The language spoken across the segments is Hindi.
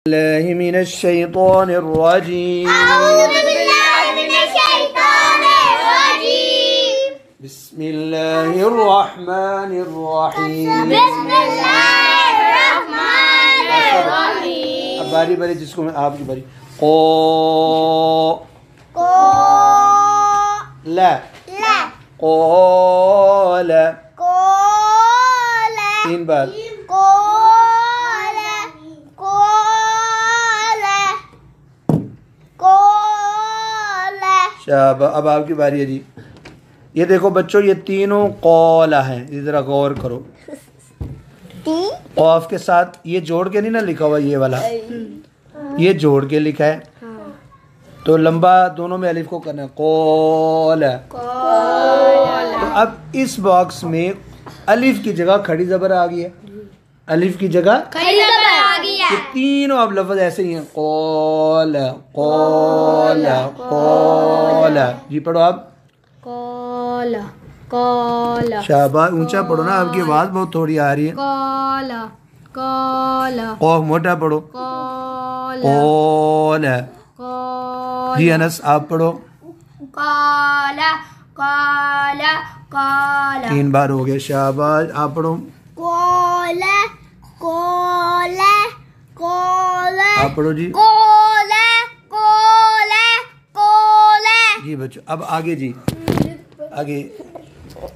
बिस्मिल्लाहि मिनश शैतानिर रजीम। बिस्मिल्लाहिर रहमानिर रहीम। अब बारी बारी जिसको मैं आपकी बारी। को ला क़ाला 3 बार। शाबाश। अब आपकी बारी है जी। ये देखो बच्चों, ये तीनों कौला हैं, इस जरा गौर करो। कौफ के साथ ये जोड़ के नहीं ना लिखा हुआ, ये वाला ये जोड़ के लिखा है। तो लंबा दोनों में अलिफ को करना है, कौला। तो अब इस बॉक्स में अलिफ की जगह खड़ी जबर आ गई है, अलिफ की जगह खड़ी जबर आ गई है। ये तीनों अब लफ्ज ऐसे ही हैं, कौला कौला कौला। जी पढ़ो आप। कौला कौला। शाबाश, ऊंचा पढ़ो ना, आपकी आवाज बहुत थोड़ी आ रही है। कौला कौला। कौफ मोटा पढ़ो। कौला कौला। कौला। जी अनस आप पढ़ो। कौला कौला कौला। 3 बार हो गया। शाबाश, आप पढ़ो। कौला कौला कौला। आप पढ़ो जी। कौला कौला कौला। जी बच्चों, अब आगे जी, आगे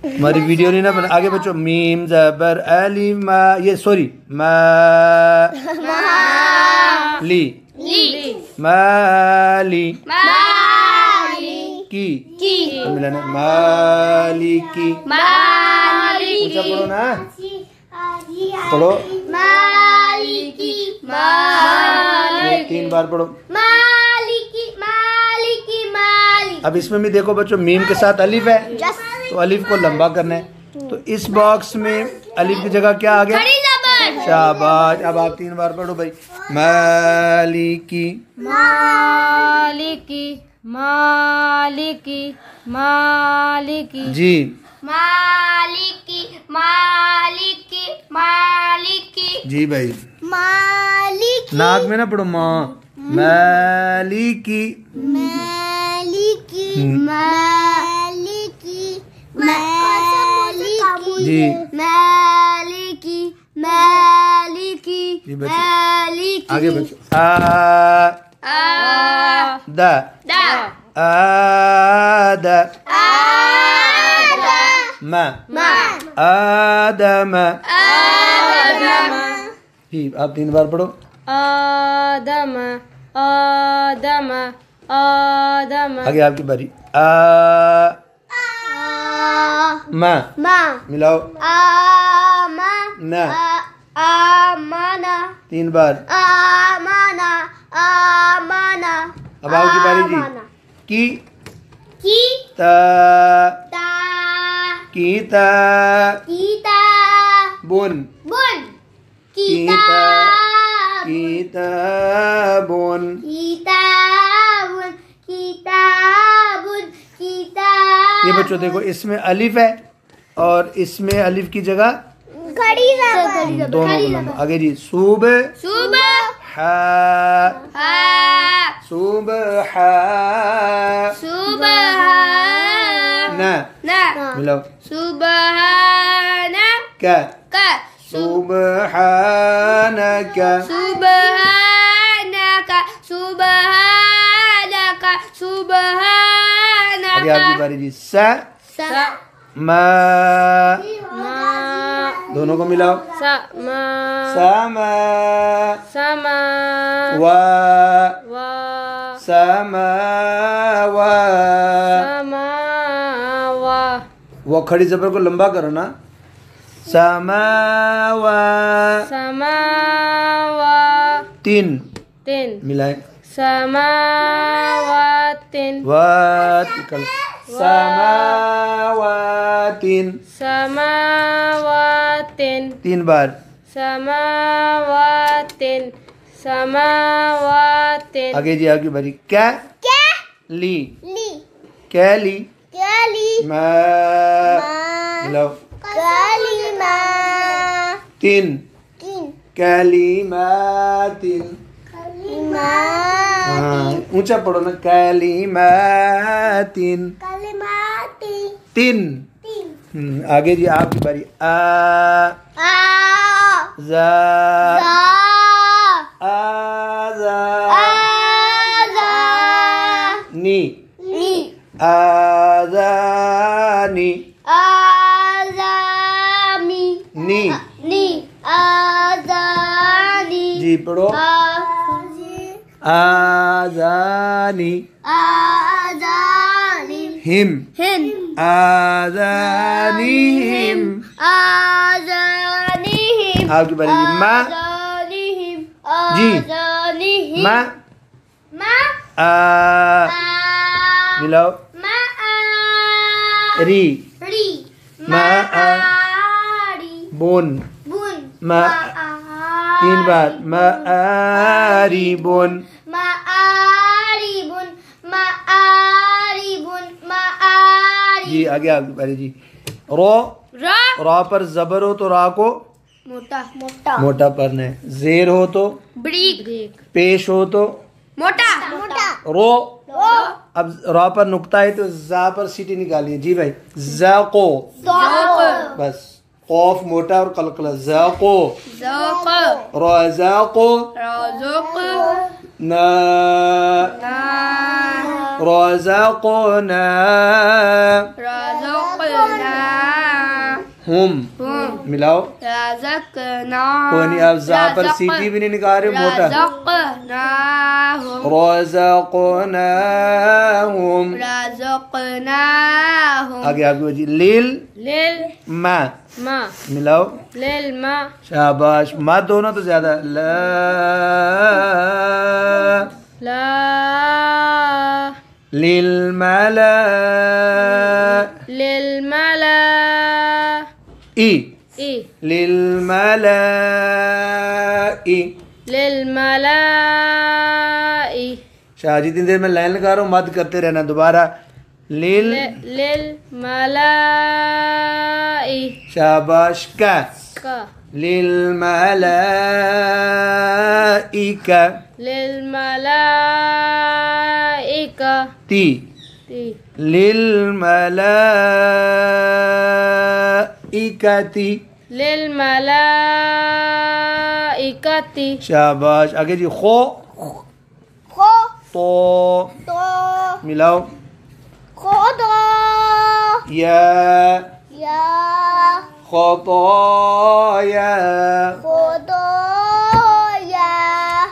हमारी वीडियो नहीं ना बना। आगे बच्चों, मीम ज़बर अलिफ मा, ये सॉरी मा ली माली की मिलाना मालिकी। ऊंचा पढ़ो ना, पढ़ो। मालिकी मालिकी। 3 बार पढ़ो। मालिकी मालिकी मालिकी। अब इसमें भी देखो बच्चों, मीम के साथ अलिफ है, तो अलिफ को लंबा करना है। तो इस बॉक्स में अलिफ की जगह क्या आ गया? शाबाश। अब आप 3 बार पढ़ो भाई। मालिकी मालिकी मालिकी मालिकी। जी मालिकी मालिकी मालिकी। जी भाई, मालिकी। नाक में ना पढ़ो माँ। मालिकी मालिकी मालिकी मालिकी। जी मालिकी मालिकी जी बच्चों, मालिकी। आगे बच्चों, आ दा दा आद मा आदम। जी आप 3 बार पढ़ो। आदम आदम आदम। आगे आपकी बारी। आ मा मिलाओ। आमा ना आमाना। 3 बार। आमाना आमाना। अब आपकी बारी जी। की की ता ता कीता कीता बुन बुन कीता कीता किताबुन। किताबुन किताबुन किताब। ये बच्चों देखो, इसमें अलिफ है और इसमें अलिफ की जगह खड़ी जबर। दोनों को लंबा। आगे जी, सुबह सुबह हा सुबह सुबह ना ना मिलाओ। सुबहान का का सुबहानका। सुबहानका सुबहानका सुबहानका। आगे आपकी बारी जी। सा सा मा मा दोनों को मिलाओ। sama sama sama wa wa sama wa। sama wa। वो खड़ी जबर को लंबा करो ना। समावा समावा 3 मिलाए। समावातिन वातिकल समावातिन। समावातिन 3 बार। समावातिन समावातिन। आगे जी आपकी बारी। क्या ली ली कैली कैली मा मिलाओ। कलिमा 3 कैलिमातिन हाँ ऊंचा पढ़ो ना, कलिमातिन, तीन। आगे जी आपकी बारी। आज़ानी, आज़ानी, नी जी पढ़ो। आज़ानी, हिम, आज़ानीहिम, आपकी बारी जी। माँ जी, माँ मिलाओ। री, बुन, तीन बार। मारिबुन, जी आगे आपकी बारी जी। रो, रा पर जबर हो तो रा को मोटा पढ़ना है। जेर हो तो ब्रीक, पेश हो तो मोटा, रो। अब रा पर नुक्ता है तो जा पर सीटी निकालिए जी भाई। ज़ाक़ो, बस कौफ मोटा और कलकला। ज़ाक़ो, रज़ाक़ो, ना, रज़ाक़ना, हुम, मिलाओ। कोई नहीं, आप जा पर सीटी भी नहीं निकाल रहे, मोटा। रज़ाक़नाहुम, आगे आपकी वजह। लिल मा, मिलाओ। लिल मा, शाबाश। मा दोनों तो ज्यादा। ला, लिल माला, ई, लिल माला, ई। शाहजी इतनी देर में लाइन लगा रहा हूँ, मत करते रहना। दोबारा। लिल मलाई, शाबाश। का, लिल मलाइका, ती, लिल मलाइकती, शाबाश। आगे जी। खो, तो, मिलाओ। या, खताया,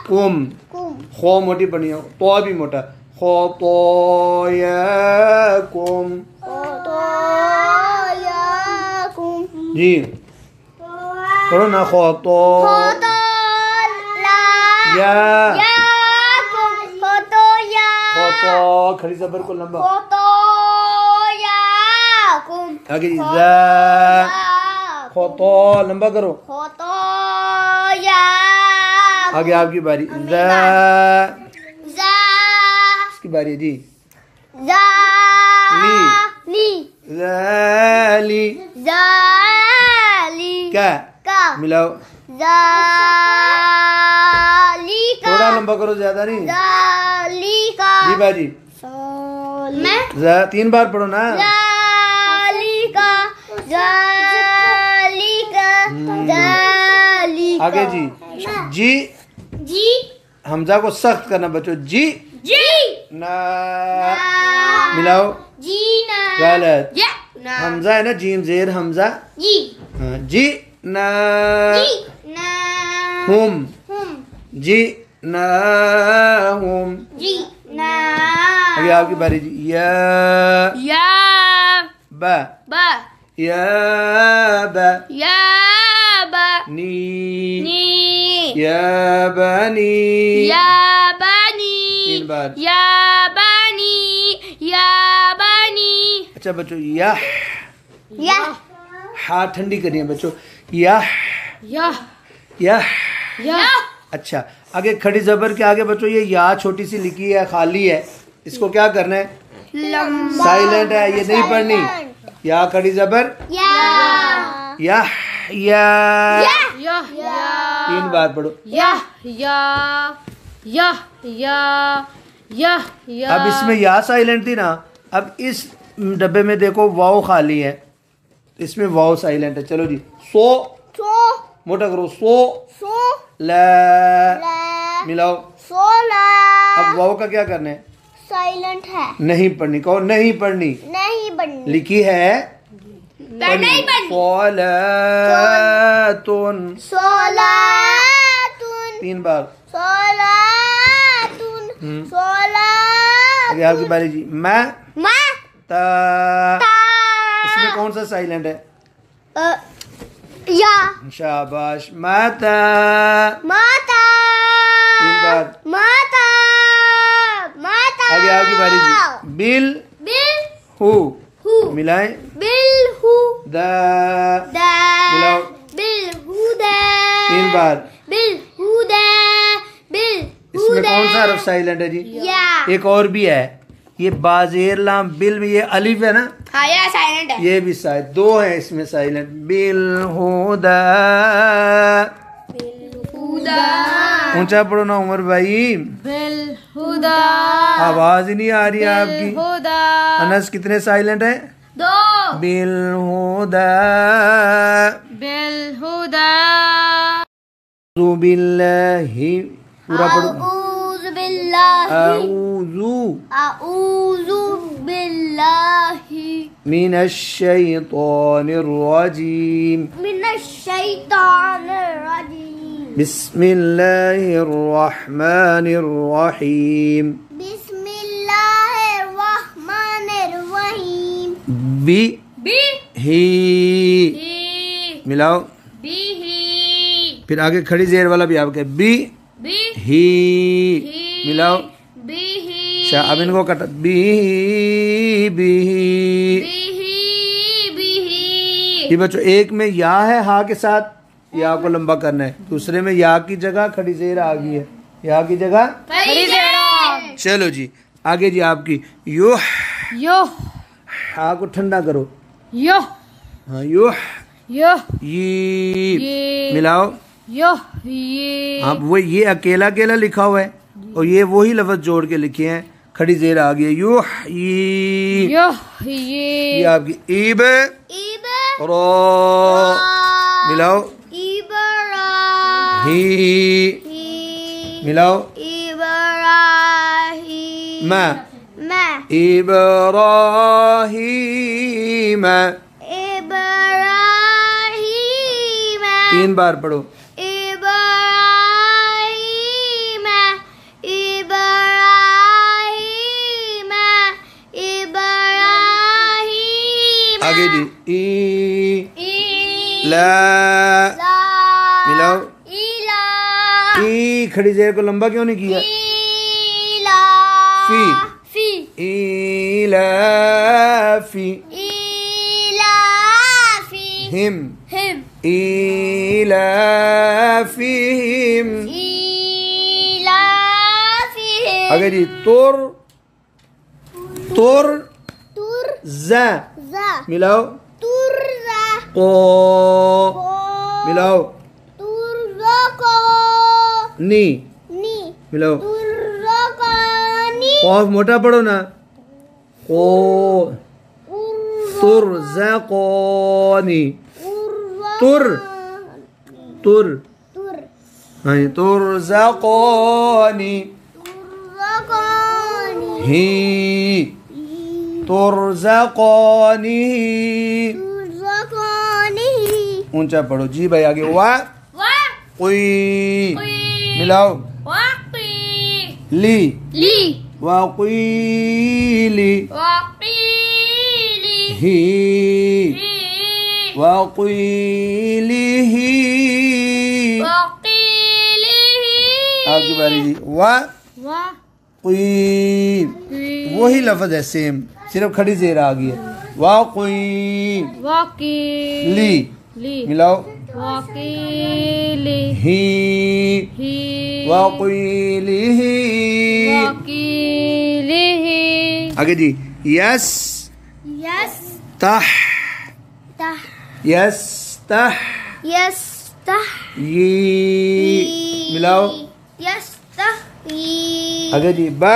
कुम, खो मोटी बनी हो, तो भी मोटा। खतायाकुम, जी पढ़ो ना। खतो, या, खतो, खड़ी जबर को लंबा। आगे जी। जा, खतो लंबा करो। आगे आपकी बारी। जा, इसकी बारी है जी। ली, का, मिलाओ। थोड़ा लंबा करो, ज्यादा नहीं जी बाजी। तीन बार पढ़ो ना। आगे जी। जी हमजा को सख्त करना बच्चों। जी ना, मिलाओ। गलत। हमजा है ना, जीम जेर हमजा। जी ना, हुम, जी ना, हुम। अभी आपकी बारी जी। या, बा, या, बा, नी, या बनी, तीन बार। अच्छा बच्चों, या हाँ ठंडी करिए बच्चों। या। अच्छा आगे खड़ी जबर के आगे बच्चों ये या छोटी सी लिखी है, खाली है, इसको क्या करना है? साइलेंट है, ये नहीं पढ़नी। या खड़ी जबर या तीन बार पढ़ो। या या या या। अब इसमें या साइलेंट थी ना, अब इस डब्बे में देखो वाव खाली है, इसमें वाव साइलेंट है। चलो जी, सो मोटा करो, सो ला मिलाओ। अब वाव का क्या करना है? साइलेंट है, नहीं पढ़नी, कहो नहीं पढ़नी, नहीं बननी, लिखी है नहीं पढ़नी। सोलातुन, सोलातुन, 3 बार। सोलातुन, आगे आपकी बारी जी। मैं ता, इसमें कौन सा साइलेंट है? या शाबाश। माता, माता, 3 बार। माता, माता। आगे आपकी बारी जी। बिल हु मिलाएं। बिलहु दा दा मिलाओ। बिलहुदा 3 बार। बिलहुदा इसमें कौन सा हरफ साइलेंट है जी? या एक और भी है, ये बाजेर लाम बिल में ये अलिफ है ना, हाँ या साइलेंट है। ये भी शायद 2 है इसमें साइलेंट। बिल हुदा, हुदा ऊंचा पढ़ो ना उमर भाई, बिल हुदा आवाज ही नहीं आ रही है आपकी। हुदा। अनस कितने साइलेंट है? 2 बिल हुदा। बिल हुदा। बिल्लाहि, पूरा पढ़ो। अऊज़ु बिल्लाहि अऊज़ु बिल्लाहि मिनश शैतानिर रजीम। मिनश शैतानिर रजीम। बिस्मिल्लाहिर रहमानिर रहीम। बिस्मिल्लाहिर रहमानिर रहीम। बी बी ही ही मिलाओ। बी ही फिर आगे खड़ी जेर वाला भी आपके बी बी ही मिलाओ। बी ही अब इनको कट बी बी ये बच्चों, एक में या है हा के साथ, या को लंबा करना है। दूसरे में या की जगह खड़ी जेर आ गई है, या की जगह। चलो जी आगे जी आपकी यो यो हा को ठंडा करो। यो हाँ यो यो ये मिलाओ। यो ये। हाँ वो ये अकेला अकेला लिखा हुआ है और ये वही लफ्ज जोड़ के लिखे हैं, खड़ी जेर आ गई है। यो ये आपकी ईब रो मिलाओ। ही मिलाओ। मैं इब्राहीम 3 बार पढ़ो। आगे जी ई ला मिलाओ। ई खड़ी जेर को लंबा क्यों नहीं किया? फी इलाफी हिम इलाफिहिम। आगे जी तुर जा मिलाओ। को मिलाओ। नी मिलाओ। कौफ मोटा पढ़ो ना। को तुरज़क़नी तुर हाँ तुरज़क़नी ही तुरज़क़नी। ऊंचा पढ़ो जी भाई। आगे वा कोई मिलाओ। ली वाक़ीली ही वाक़ीलिही। आगे बारी जी वा वही लफ्ज है सेम, सिर्फ खड़ी जेर आ गई है। वाक़ीली मिलाओ। ही वाक़ीलिही। आगे जी यस तह ये मिलाओ। आगे जी बा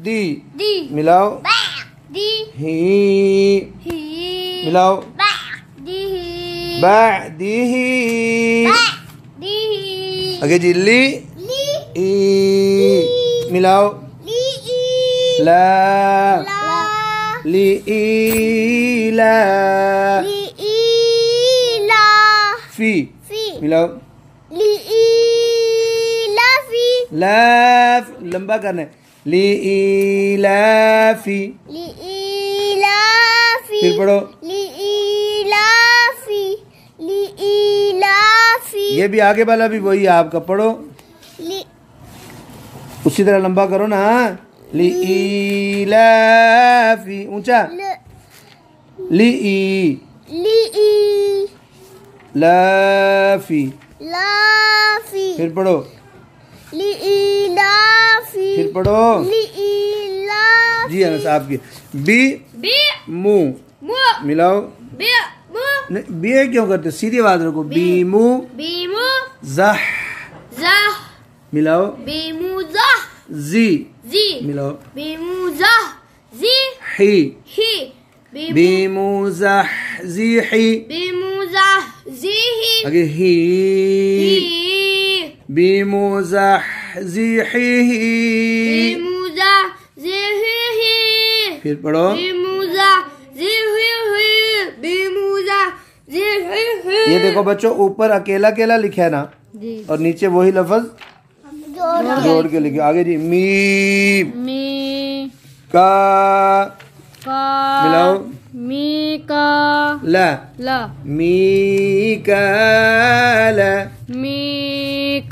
दी दी मिलाओ बा दी ही ही मिलाओ बा दी बा दी बा दी आगे जी ली ली ई मिलाओ ली ई ला ला ली ई ला ली ई ला फी फी मिलाओ ली ई ला फी लाफ लंबा करना है ली ई लाफी ली ई ला फी फिर पढ़ो ली ई ला फी ली ई ला फी ये भी आगे वाला भी वही है आपका पढ़ो ली उसी तरह लंबा करो ना ली ई लाफी ऊंचा ल ली ई ली ई लाफी ला फी फिर पढ़ो ली ई ला फी फिर पढ़ो ली ई ला जी अनस आपकी बी बी मु मु मिलाओ बी मु नहीं, बी क्यों करते सीधी आवाज रखो बी मु बी मु जह जा मिलाओ बी मु जा जी जी मिलाओ बी मु जा जी ही ही बी मु जह जी ही बी मु जा जी ही आगे ही ही बी मु जह जी ही बी मु जा जी ही फिर पढ़ो बी मु जा जी ही बी मु जा जी ही ये देखो बच्चों ऊपर अकेला अकेला लिखा है ना जी और नीचे वही लफ्ज जोड़ के लिखे आगे जी मी मी का का मिलाओ मी का ला ला मी का ला मी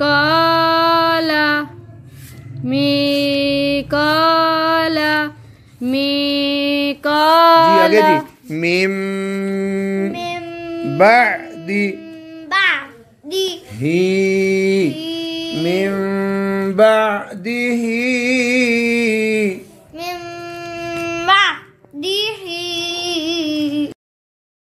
का ला मी का ला मी का जी आगे ला जी मिम मिम बादी बा दी ही मिम बादिही मिम बा दी ही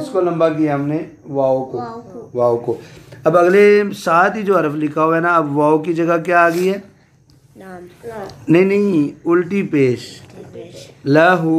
इसको लंबा किया हमने वाव को अब अगले साथ ही जो हरफ लिखा हुआ है ना अब वाव की जगह क्या आ गई है नाम नहीं उल्टी पेश लहू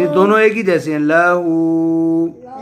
ये दोनों एक ही जैसे हैं लहू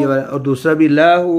ये वाला और दूसरा भी लहू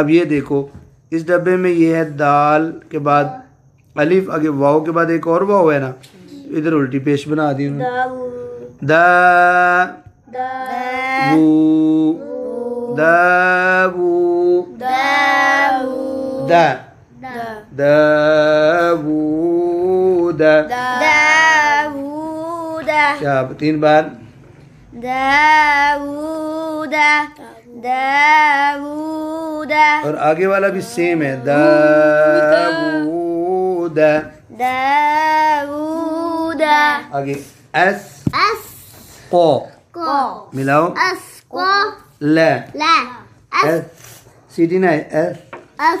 अब ये देखो इस डब्बे में ये है दाल के बाद अलिफ आगे वाव के बाद एक और वाव है ना इधर उल्टी पेश बना दी उन्होंने दा बू दाबू दा दाबूद दाऊद क्या 3 बार दाऊद दाऊद और आगे वाला भी सेम है दाबूद दाऊद आगे एस अस को को मिलाओ अस को ला ला अस एस सीधी ना एस अस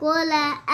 कोला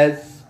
एस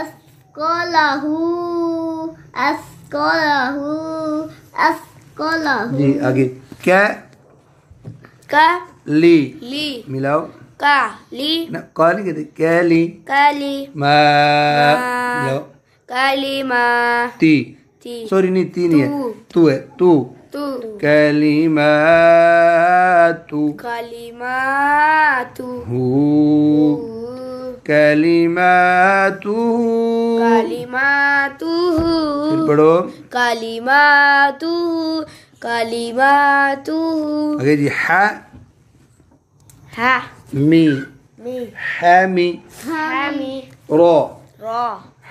अस कोलाहू अस कोलाहू अस कोलाहू जी आगे क्या का ली ली मिलाओ का ली ना कौन नहीं कहते क्या ली काली मा मिलाओ कालीमा ती ती सॉरी नहीं ती नहीं है तू है तू तू कलिमातु कालीमा तू हु कलिमातु कालीमा तू फिर पढ़ो कालीमा तू कालीमा तू आगे जी हा हा मी मी हामी हामी रो रा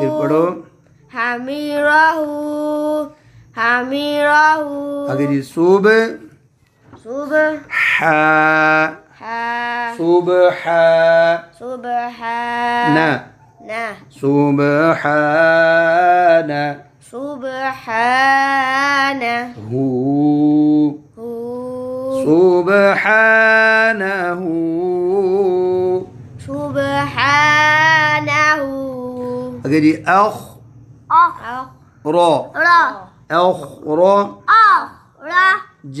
फिर पढ़ो हमीरहू हमीरहू आगे जी सुबह सुबह सुबह सुबहाना सुबहाना सुबहानहू सुबहानहु सुबहानहू आगे जी अख रो अख रो ज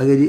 आगे जी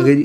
आगे जी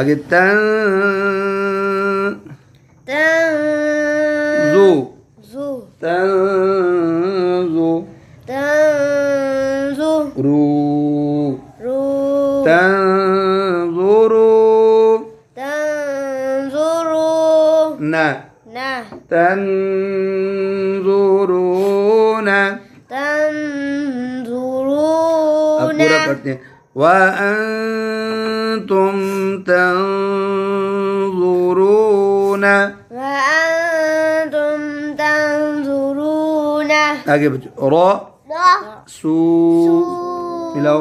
आगे तंजु रू तंजुरू ना तंजुरून अब पूरा पढ़ते हैं वअंतुम तंजुरून आगे बच्चों रो सू मिलाओ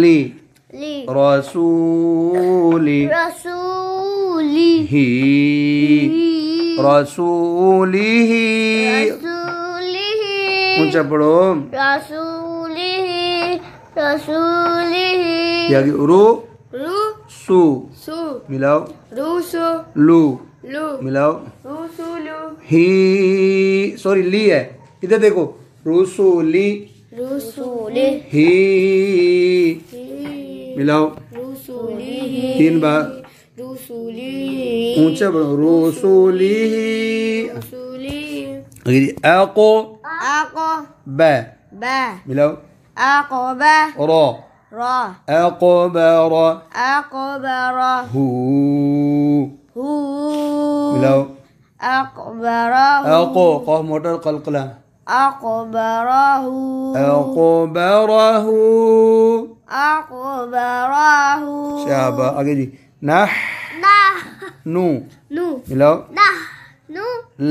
ली रसूली ही रसूलिही ऊंचा पढ़ो आगे रू सू मिलाओ लू मिलाओ ही सॉरी ली है इधर देखो रूसूली ही मिलाओ तीन बार ऊंचा बढ़ो रूसूली आको बा मिलाओ रो अकबर हू मिलाओ अको कफ मोटर कलकला अकबरहू शाबा आगे जी नह नू मिलाओ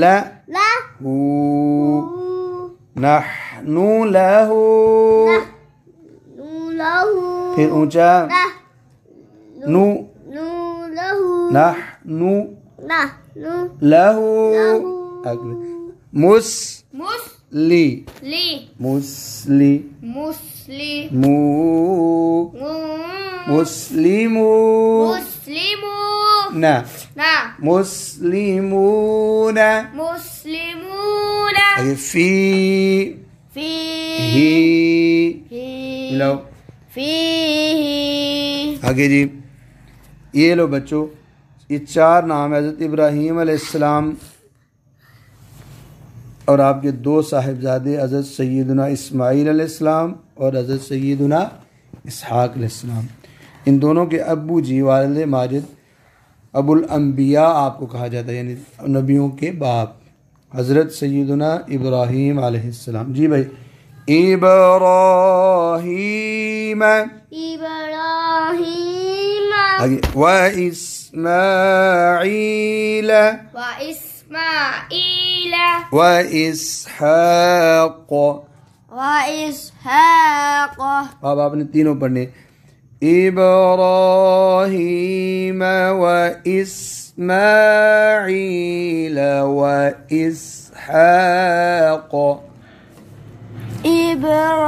ला हू नहनु लहू फिर ऊंचा नू नहनु लहू अगले मुस्ली मुस्ली मू मुस्लिमू ना मुस्लिमून आगे फी ही लो आगे जी ये लो बच्चों ये चार नाम है हज़रत इब्राहीम अलैहिस्सलाम और आपके दो साहिबजादे हज़रत सैयदना इस्माईल अलैहिस्सलाम और हज़रत सैयदना इसहाक अलैहिस्सलाम। इन दोनों के अब्बू जी वालिद माजिद अबुल अंबिया आपको कहा जाता है, यानी नबियों के बाप हज़रत सैयदना इब्राहीम अलैहिस्सलाम। जी भाई इब्राहीम आगे व इस्माईल व इसहाक अब आपने तीनों पढ़ने इब्राहीम व इस्माईल व इसहाक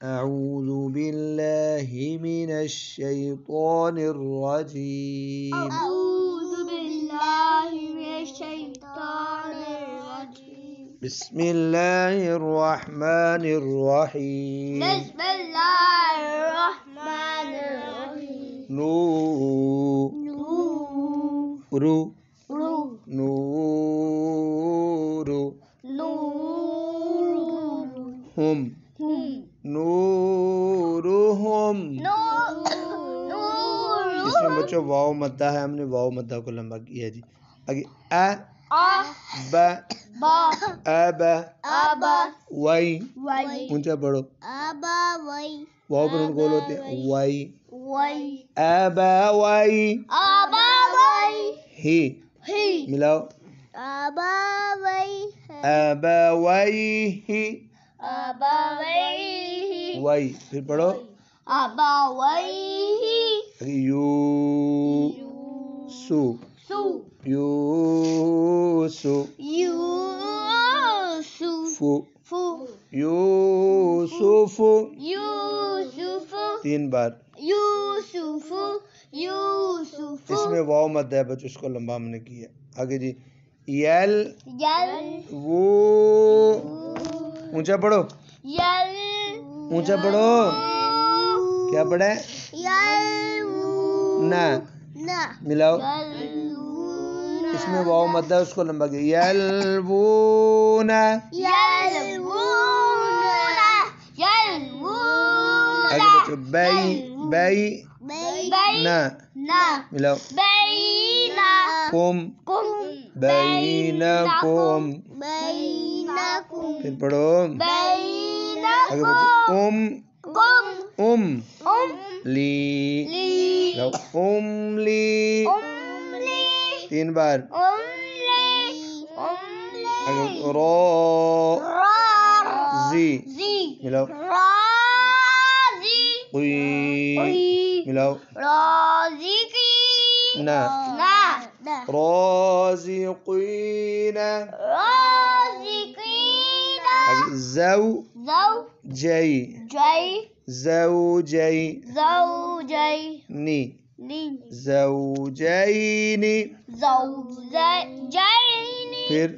अऊज़ु बिल्लाहि मिनश्शैतानिर्रजीम। अऊज़ु बिल्लाहि मिनश्शैतानिर्रजीम। बिस्मिल्लाहिर्रहमानिर्रहीम। बिस्मिल्लाहिर्रहमानिर्रहीम। नूरू नूरू हुम नूरुहुम। इसमें बच्चों वाव मद्दा है, हमने वाव मद्दा को लंबा किया जी। आगे अब वाई ऊंचा पढ़ो। वाव पर गोल होते हैं वाई। अब वाई ही मिलाओ। अब वाई ही वाई फिर पढ़ो। यूसु यूसुफु यूसुफु 3 बार। इसमें वाव मत है बच्चों, उसको लंबा हमने किया। आगे जी यल वो ऊंचा पढ़ो। ऊंचा पढ़ो। क्या पढ़े? ना मिलाओ। इसमें वाव मत है, उसको लंबा किया। यलवूना आगे बच्चों बई ना मिलाओ। कुम बैनकुम फिर पढ़ो। आगे बच्चों ली ली 3 बार। आगे जी मिलाओ। मिलाओ ना राज़िक़ीना ज़ौजैनी फिर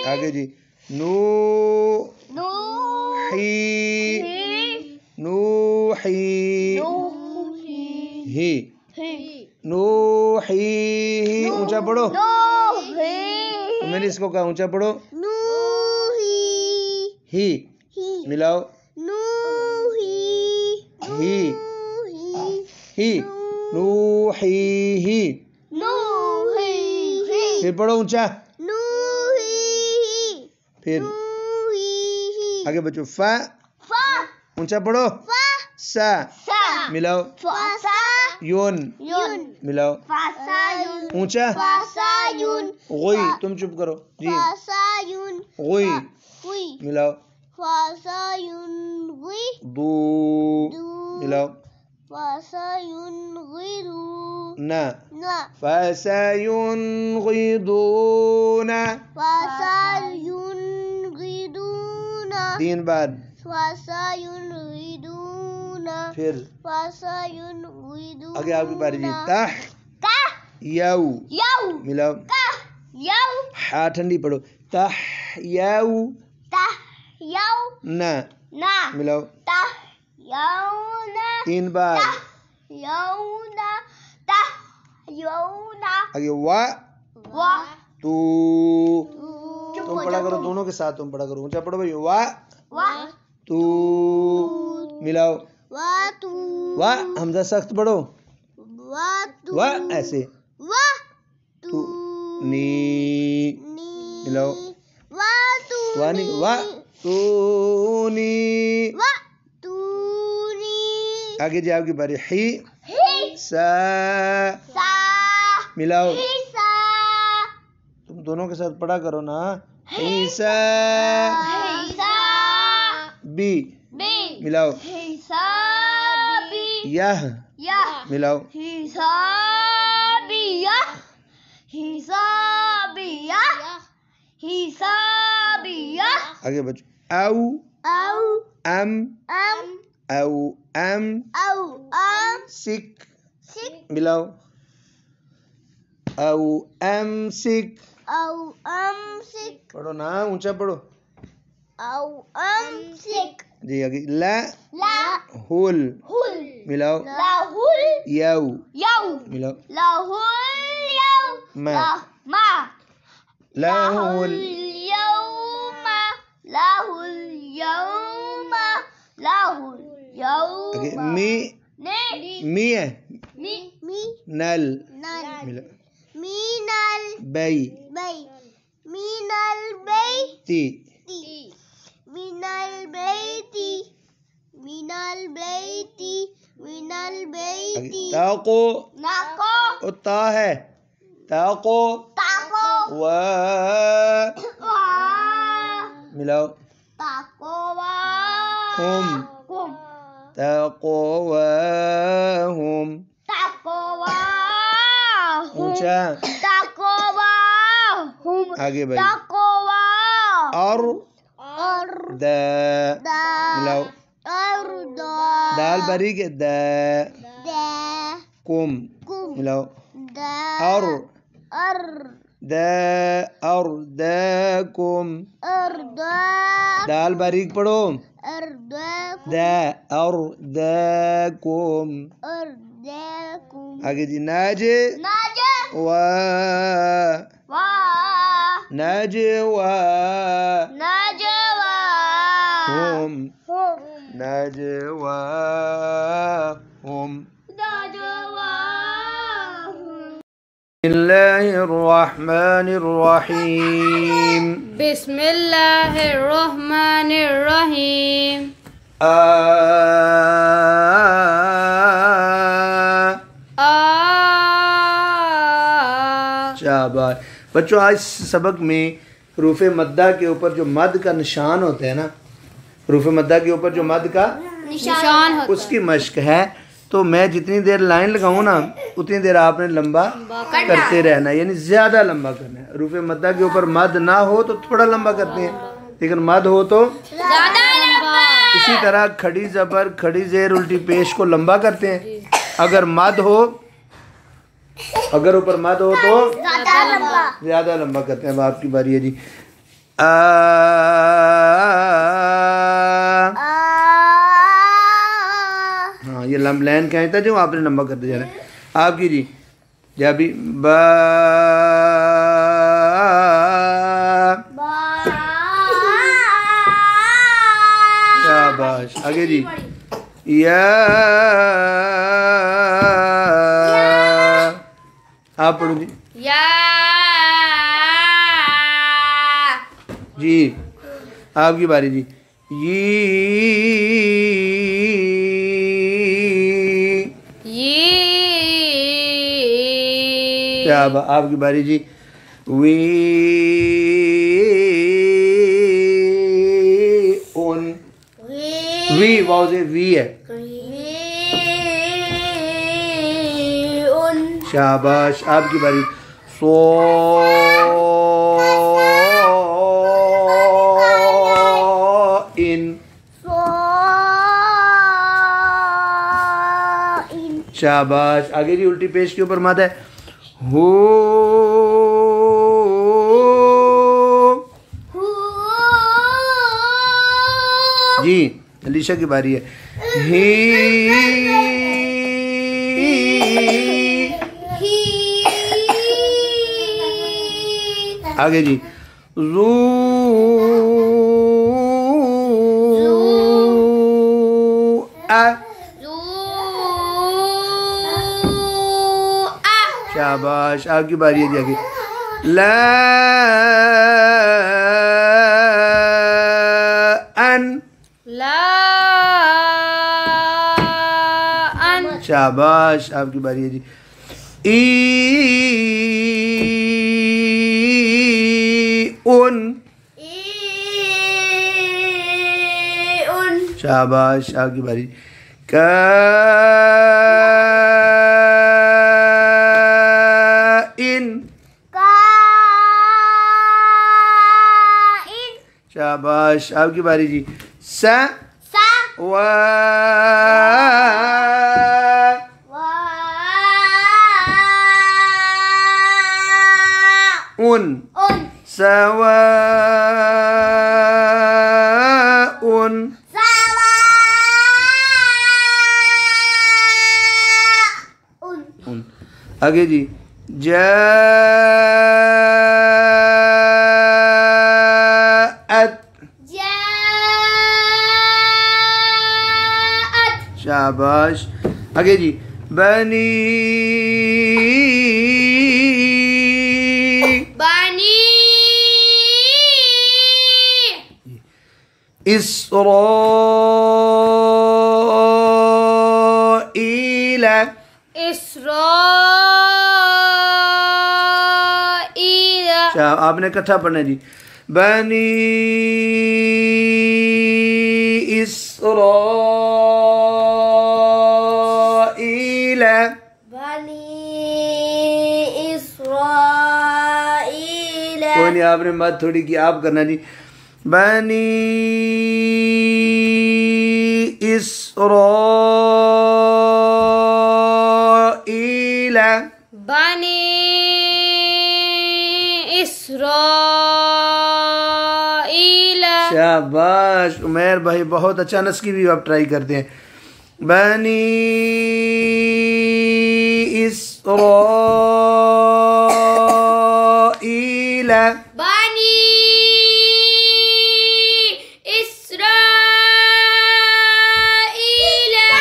आगे जी नूही ऊंचा पढ़ो। मैंने इसको कहा ऊंचा पढ़ो। ही मिलाओ। ही नूही फिर पढ़ो ऊंचा। फिर आगे बच्चों फा ऊंचा पढ़ो। सा मिलाओ। यून मिलाओ ऊंचा। गुई तुम चुप करो जी। गुई मिलाओ। दू मिलाओ। ना फसयुनगिदूना 3 बार। फिर आगे आपकी बारी जी। ताह याऊ मिलाओ। हा ठंडी पढ़ो। ताह याऊ ना मिलाओ। 3 बार। आगे वा तू तुम पढ़ा करो, दोनों के साथ तुम पढ़ा करो। ऊंचा पढ़ो भाई। वा तू मिलाओ। वा हमजा सख्त पढ़ो। वा ऐसे तू नी मिलाओ। वा नी वा तू नी। आगे जी आपकी बारी। ही सा मिलाओ। तुम दोनों के साथ पढ़ा करो ना। हिसा बी मिलाओ। यह मिलाओ। आगे बच्चों, औ अम औ अम सिक मिलाओ, औ अम सिक पढ़ो ना, ऊंचा पढ़ो जी। आगे ला हुल मिलाओ, यौ मिलाओ, मा लाहुल आगे मी है नल मिलाओ, बई ती आगे ताको ता है ताको वा मिलाओ, हुम ताको वा हुम ऊंचा आगे भाई और द मिलाओ, दाल बारीक है द कुम मिलाओ, और द और द कुम दाल बारीक पढ़ो द और द कुम आगे जी नाजे वा नजवा हुम नजवा हुम बिस्मिल्लाहिर्रहमानिर्रहीम बिस्मिल्लाहिर्रहमानिर्रहीम शाबाश बच्चों, आज सबक में रूफ़ मद्दा के ऊपर जो मद का निशान होता है ना, रूफ़ मद्दा के ऊपर जो मद का निशान होता उसकी मश्क है। तो मैं जितनी देर लाइन लगाऊं ना उतनी देर आपने लंबा करते रहना, यानी ज़्यादा लंबा करना है। रूफ़ मद्दा के ऊपर मद ना हो तो थोड़ा लंबा करते हैं, लेकिन मद हो तो ज़्यादा लंबा। इसी तरह खड़ी ज़बर खड़ी ज़ेर उल्टी पेश को लंबा करते हैं। अगर मद हो, अगर ऊपर मद हो तो ज़्यादा लंबा करते हैं। अब आपकी बारी है जी। हाँ, ये लाइन क्या था जो आपने लंबा करते जाना है। आपकी जी जब भी बा शाबाश। आगे जी या आप पढ़ो जी। या जी आपकी बारी जी। क्या आपकी बारी जी। वी उन वी वाव से वी है। शाबाश। आपकी बारी। सो इन शाबाश। आगे जी उल्टी पेश के ऊपर मत है। हो जी अलीशा की बारी है। ही आगे जी जू आ शाबाश। आपकी बारी है जी। आगे ला अन शाबाश। आपकी बारी है जी। ई उन शाबाश। आपकी बारी। का इन शाबाश आपकी बारी जी। सा वा उन सवा उन आगे जी। जाअत शाबाश आगे जी। बनी इस्राईल आपने इकट्ठा पढ़ना जी। बनी इस्राईल कोई नहीं आपने मत थोड़ी की आप करना जी। बनी इस्राईल शाबाश उमैर भाई बहुत अच्छा। नस्की भी आप ट्राई करते हैं। बनी इस्राईल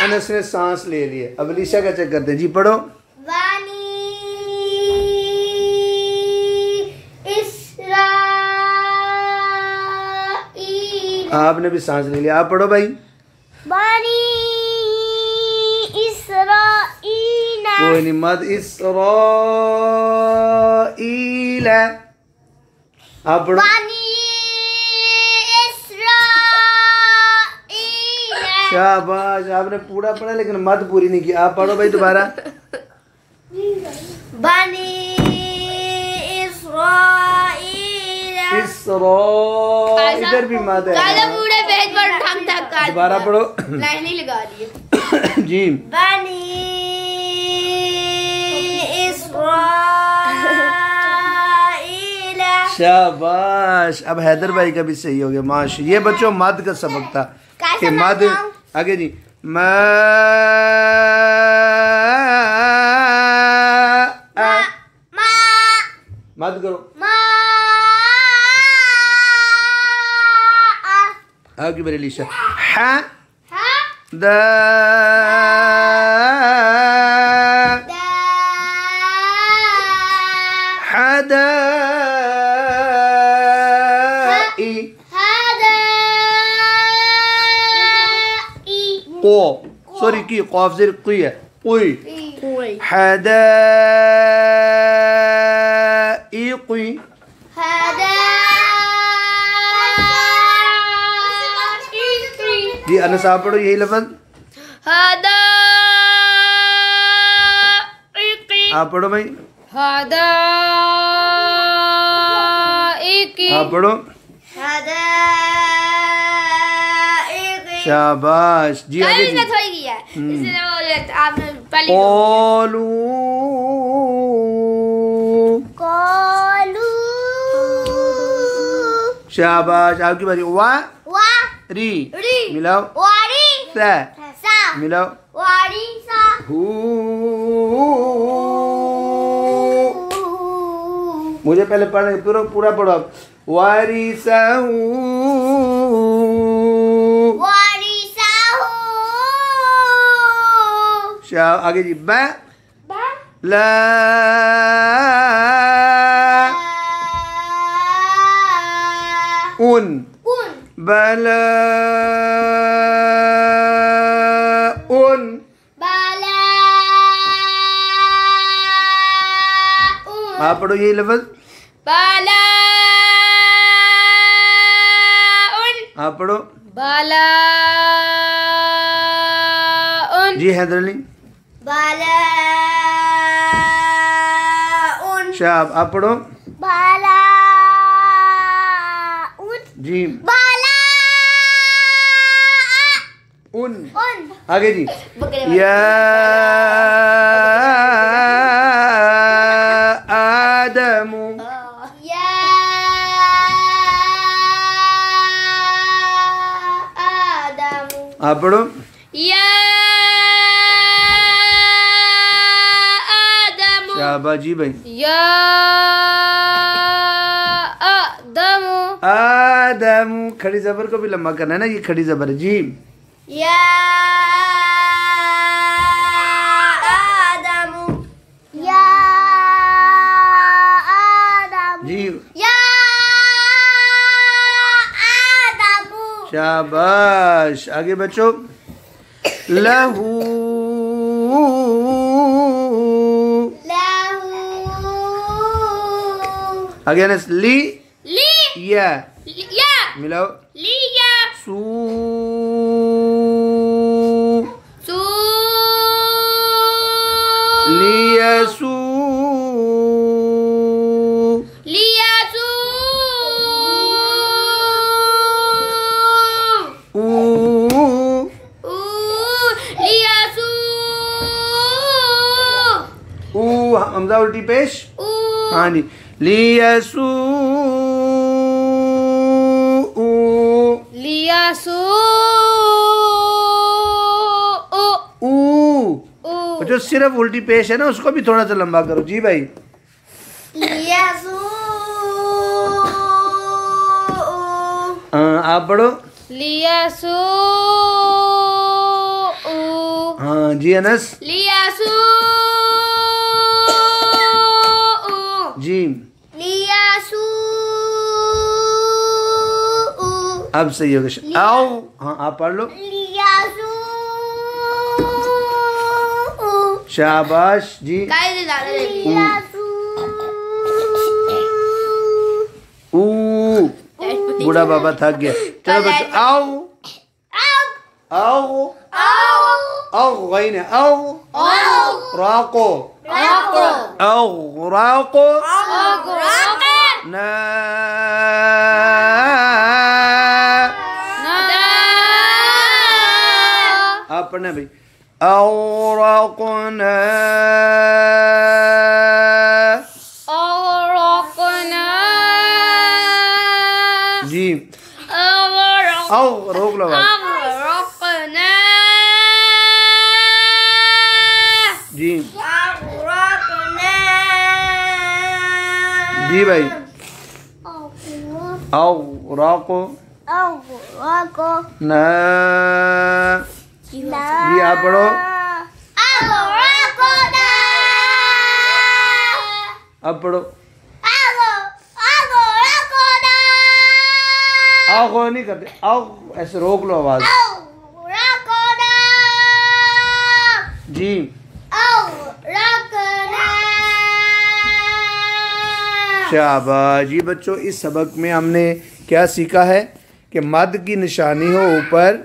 अनस ने सांस ले लिए। अब अलीशा का चेक करते हैं जी। पढ़ो। आपने भी सांस ले लिया। आप पढ़ो भाई। बनी इस्राईल कोई नहीं मत इस्राईल आप पढ़ो। शाबाश आपने पूरा पढ़ा लेकिन मत पूरी नहीं की। आप पढ़ो भाई दोबारा। बनी इस्राईल इधर भी मत है। पूरे पेज पर दोबारा पढ़ो। लाइन ही लगा दी जी। बनी इस्राईल शाबाश अब हैदर भाई का भी सही हो गया माश। ये बच्चों मद का सबक था कि मद आगे जी। मद करो आपकी बारी अलीशा। हा द हदाई को सॉरी की कॉफ ज़ेर की है कोई हदाई जी। अनस आप पढ़ो यही लफ्ज़। आप पढ़ो भाई। आप पढ़ो। शाबाश जी। आगे जी। शाबाश आपकी बारी। वा री मिलाओ। सा मिलाओ। हू मुझे पहले पढ़ने पूरा पढ़ो आप। वारिसहू आगे जी। ब ला उन बला उन आप पढ़ो यही लफ्ज़। आप पढ़ो। जी हैदर अली। शाह आप पढ़ो। जी। उन। आगे जी, या आदमु, या आदमु। आप पढ़ो। या आदमु। शाबाश जी भाई। या आदमु। आदमु, खड़ी जबर को भी लंबा करना है ना, ये खड़ी जबर है जी। या आदमु, या आदमु जी, या आदमु। शाबाश। आगे बच्चों, लहू, लहू, आगे अनस, ली ली या, या मिलाओ, लिया सू, सू लियसू, लिया सू ऊ, लिया सू ऊ, हमजा उल्टी पेश। ऊ हाँ जी, लियसू, लिया सू ऊ। जो सिर्फ उल्टी पेश है ना, उसको भी थोड़ा सा लंबा करो जी भाई। लियसू। आप पढ़ो। लिया सू हाँ जी अनस लिया सू जी। लियसू। अब सही हो गया। आओ, हाँ आप पढ़ लो। लियसू। शाबाश जी। लियसू। ऊ, बूढ़ा बाबा थक गया। चलो बच्चों, आओ आओ आओ, गई ने आओ, राको आओ, राको ना, आप पढ़ना भाई। औरक़ना, जी। आओ, रोक लो बात। जी जी भाई। आओ, राको ना, जी आप पढ़ो। अब पढ़ो। आओ नहीं करते, आओ ऐसे रोक लो आवाज। जी शाबाश जी बच्चों, इस सबक में हमने क्या सीखा है कि मद की निशानी हो ऊपर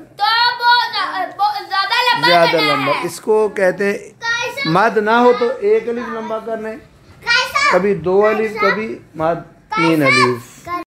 ज्यादा लंबा, इसको कहते हैं। मद ना हो तो एक अलिफ लंबा करना है, कभी दो अलिफ, कभी मद तीन अलिफ।